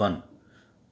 1,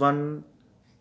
1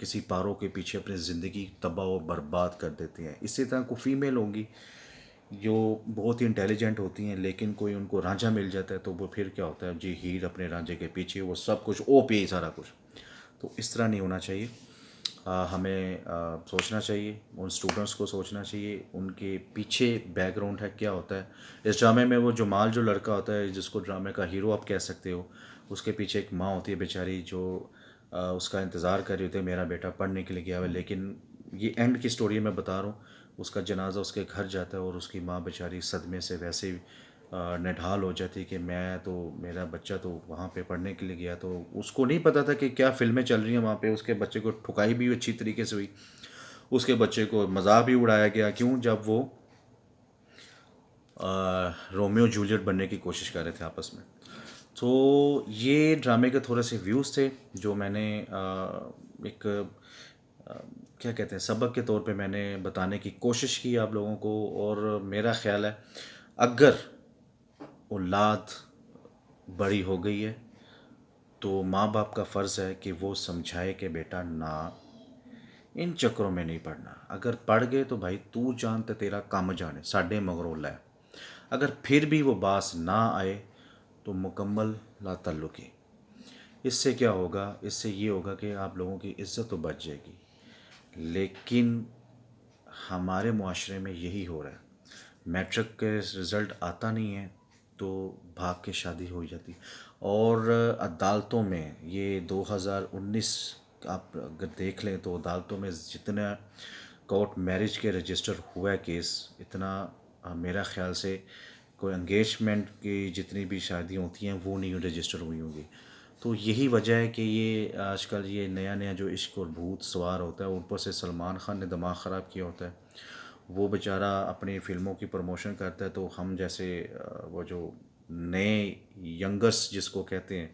کسی پاروں کے پیچھے اپنی زندگی تباہ و برباد کر دیتے ہیں. اسی طرح کو فیمیل ہوں گی جو بہت ہی انٹیلیجنٹ ہوتی ہیں، لیکن کوئی ان کو رانجھا مل جاتا ہے تو وہ پھر کیا ہوتا ہے جی ہیر اپنے رانجھے کے پیچھے، وہ سب کچھ او پی سارا کچھ. تو اس طرح نہیں ہونا چاہیے. ہمیں سوچنا چاہیے، ان اسٹوڈنٹس کو سوچنا چاہیے ان کے پیچھے بیک گراؤنڈ ہے کیا ہوتا ہے. اس ڈرامے میں وہ جمال جو لڑکا ہوتا ہے جس کو ڈرامے کا ہیرو آپ کہہ سکتے ہو، اس کے پیچھے ایک ماں ہوتی ہے بیچاری جو اس کا انتظار کر رہی ہوتی ہے میرا بیٹا پڑھنے کے لیے گیا ہوا ہے. لیکن یہ اینڈ کی سٹوری میں بتا رہا ہوں، اس کا جنازہ اس کے گھر جاتا ہے اور اس کی ماں بیچاری صدمے سے ویسے ہی نڈھال ہو جاتی ہے کہ میں تو، میرا بچہ تو وہاں پہ پڑھنے کے لیے گیا. تو اس کو نہیں پتہ تھا کہ کیا فلمیں چل رہی ہیں وہاں پہ. اس کے بچے کو ٹھکائی بھی اچھی طریقے سے ہوئی، اس کے بچے کو مذاق بھی اڑایا گیا. کیوں؟ جب وہ رومیو جولیٹ بننے کی کوشش کر رہے تھے آپس میں. تو یہ ڈرامے کے تھوڑے سے ویوز تھے جو میں نے ایک کیا کہتے ہیں سبق کے طور پہ میں نے بتانے کی کوشش کی آپ لوگوں کو. اور میرا خیال ہے اگر اولاد بڑی ہو گئی ہے تو ماں باپ کا فرض ہے کہ وہ سمجھائے کہ بیٹا نہ ان چکروں میں نہیں پڑھنا. اگر پڑھ گئے تو بھائی تو جانتے تیرا کام جانے ساڈے مغرولہ ہے. اگر پھر بھی وہ باس نہ آئے تو مکمل لا تعلقی. اس سے کیا ہوگا؟ اس سے یہ ہوگا کہ آپ لوگوں کی عزت تو بچ جائے گی. لیکن ہمارے معاشرے میں یہی ہو رہا ہے، میٹرک کے رزلٹ آتا نہیں ہے تو بھاگ کے شادی ہو جاتی. اور عدالتوں میں یہ 2019 آپ اگر دیکھ لیں تو عدالتوں میں جتنا کورٹ میرج کے رجسٹر ہوا ہے کیس، اتنا میرا خیال سے کوئی انگیجمنٹ کی جتنی بھی شادیاں ہوتی ہیں وہ نہیں رجسٹر ہوئی ہوں گی. تو یہی وجہ ہے کہ یہ آج کل یہ نیا نیا جو عشق اور بھوت سوار ہوتا ہے، اوپر سے سلمان خان نے دماغ خراب کیا ہوتا ہے. وہ بیچارہ اپنی فلموں کی پروموشن کرتا ہے تو ہم جیسے وہ جو نئے ینگرس جس کو کہتے ہیں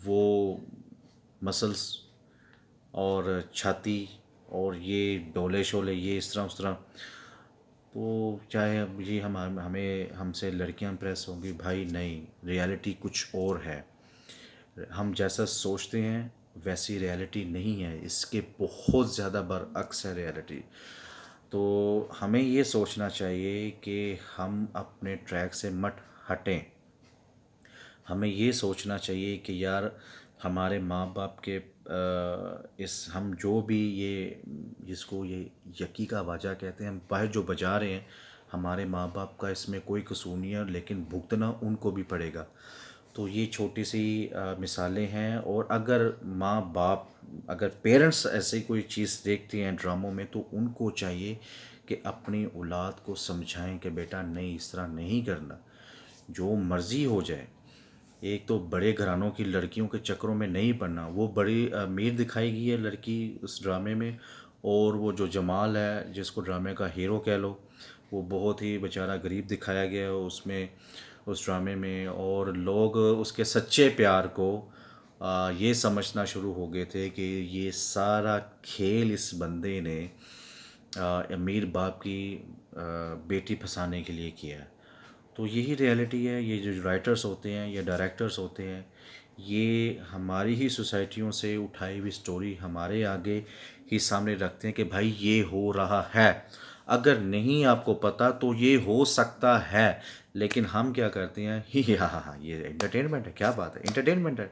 وہ مسلس اور چھاتی اور یہ ڈولے شولے یہ اس طرح اس طرح. تو چاہے جی ہم سے لڑکیاں امپریس ہوں گی، بھائی نہیں، ریالٹی کچھ اور ہے. ہم جیسا سوچتے ہیں ویسی ریالٹی نہیں ہے، اس کے بہت زیادہ برعکس ہے ریالٹی. تو ہمیں یہ سوچنا چاہیے کہ ہم اپنے ٹریک سے مت ہٹیں. ہمیں یہ سوچنا چاہیے کہ یار ہمارے ماں باپ کے ہم جو بھی یہ جس کو یہ یقی کا واجہ کہتے ہیں، ہم باہر جو بجا رہے ہیں ہمارے ماں باپ کا اس میں کوئی قصور نہیں ہے، لیکن بھگتنا ان کو بھی پڑے گا. تو یہ چھوٹی سی مثالیں ہیں. اور اگر ماں باپ، اگر پیرنٹس ایسی کوئی چیز دیکھتے ہیں ڈراموں میں تو ان کو چاہیے کہ اپنی اولاد کو سمجھائیں کہ بیٹا نہیں اس طرح نہیں کرنا، جو مرضی ہو جائے. ایک تو بڑے گھرانوں کی لڑکیوں کے چکروں میں نہیں پڑنا. وہ بڑی امیر دکھائی گئی ہے لڑکی اس ڈرامے میں، اور وہ جو جمال ہے جس کو ڈرامے کا ہیرو کہہ لو، وہ بہت ہی بیچارہ غریب دکھایا گیا ہے اس میں، اس ڈرامے میں. اور لوگ اس کے سچے پیار کو یہ سمجھنا شروع ہو گئے تھے کہ یہ سارا کھیل اس بندے نے امیر باپ کی بیٹی پھنسانے کے لیے کیا ہے. تو یہی ریالٹی ہے. یہ جو رائٹرز ہوتے ہیں یا ڈائریکٹرز ہوتے ہیں، یہ ہماری ہی سوسائٹیوں سے اٹھائی ہوئی سٹوری ہمارے آگے ہی سامنے رکھتے ہیں کہ بھائی یہ ہو رہا ہے. اگر نہیں آپ کو پتہ تو یہ ہو سکتا ہے. لیکن ہم کیا کرتے ہیں، ہی ہاں ہاں ہاں یہ انٹرٹینمنٹ ہے، کیا بات ہے انٹرٹینمنٹ ہے.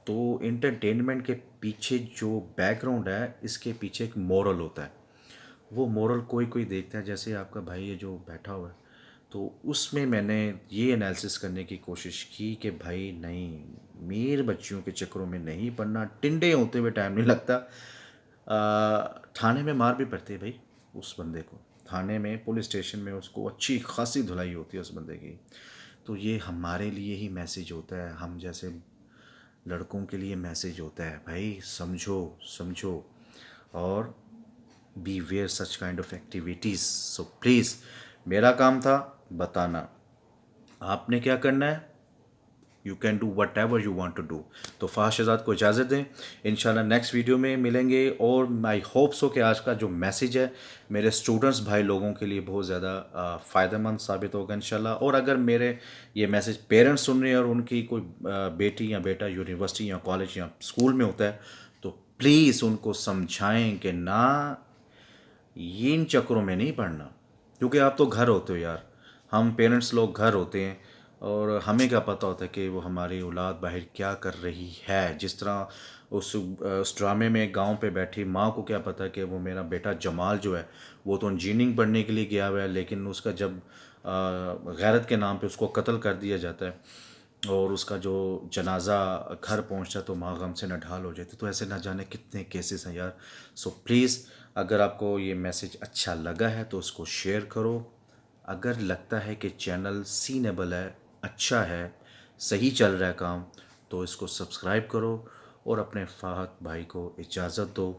تو انٹرٹینمنٹ کے پیچھے جو بیک گراؤنڈ ہے اس کے پیچھے ایک مورل ہوتا ہے. وہ مورل کوئی کوئی دیکھتا ہے، جیسے آپ کا بھائی ہے جو بیٹھا ہوا ہے. تو اس میں نے یہ انالیسس کرنے کی کوشش کی کہ بھائی نہیں، میر بچیوں کے چکروں میں نہیں پڑنا. ٹنڈے ہوتے ہوئے ٹائم نہیں لگتا. تھانے میں مار بھی پڑتی ہے بھائی اس بندے کو، تھانے میں پولیس اسٹیشن میں اس کو اچھی خاصی دھلائی ہوتی ہے اس بندے کی. تو یہ ہمارے لیے ہی میسیج ہوتا ہے، ہم جیسے لڑکوں کے لیے میسیج ہوتا ہے بھائی سمجھو سمجھو اور be aware such kind of activities. So please میرا کام تھا بتانا، آپ نے کیا کرنا ہے. You can do whatever you want to do. تو فہد شہزاد کو اجازت دیں، انشاءاللہ نیکسٹ ویڈیو میں ملیں گے. اور آئی ہوپ سو کہ آج کا جو میسیج ہے میرے اسٹوڈنٹس بھائی لوگوں کے لیے بہت زیادہ فائدہ مند ثابت ہوگا انشاءاللہ. اور اگر میرے یہ میسیج پیرنٹس سن رہے ہیں اور ان کی کوئی بیٹی یا بیٹا یونیورسٹی یا کالج یا اسکول میں ہوتا ہے تو پلیز ان کو سمجھائیں کہ نہ، یہ ان چکروں میں نہیں پڑنا، کیونکہ آپ تو گھر ہوتے ہو یار، ہم پیرنٹس لوگ گھر ہوتے ہیں، اور ہمیں کیا پتہ ہوتا ہے کہ وہ ہماری اولاد باہر کیا کر رہی ہے. جس طرح اس ڈرامے میں گاؤں پہ بیٹھی ماں کو کیا پتہ کہ وہ میرا بیٹا جمال جو ہے وہ تو انجینئرنگ پڑھنے کے لیے گیا ہوا ہے، لیکن اس کا جب غیرت کے نام پہ اس کو قتل کر دیا جاتا ہے اور اس کا جو جنازہ گھر پہنچتا ہے تو ماں غم سے نڈھال ہو جاتی. تو ایسے نہ جانے کتنے کیسز ہیں یار. سو پلیز اگر آپ کو یہ میسج اچھا لگا ہے تو اس کو شیئر کرو. اگر لگتا ہے کہ چینل سینیبل ہے، اچھا ہے، صحیح چل رہا ہے کام، تو اس کو سبسکرائب کرو اور اپنے فہد بھائی کو اجازت دو.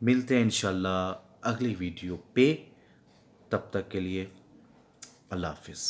ملتے ہیں انشاءاللہ اگلی ویڈیو پہ. تب تک کے لیے اللہ حافظ.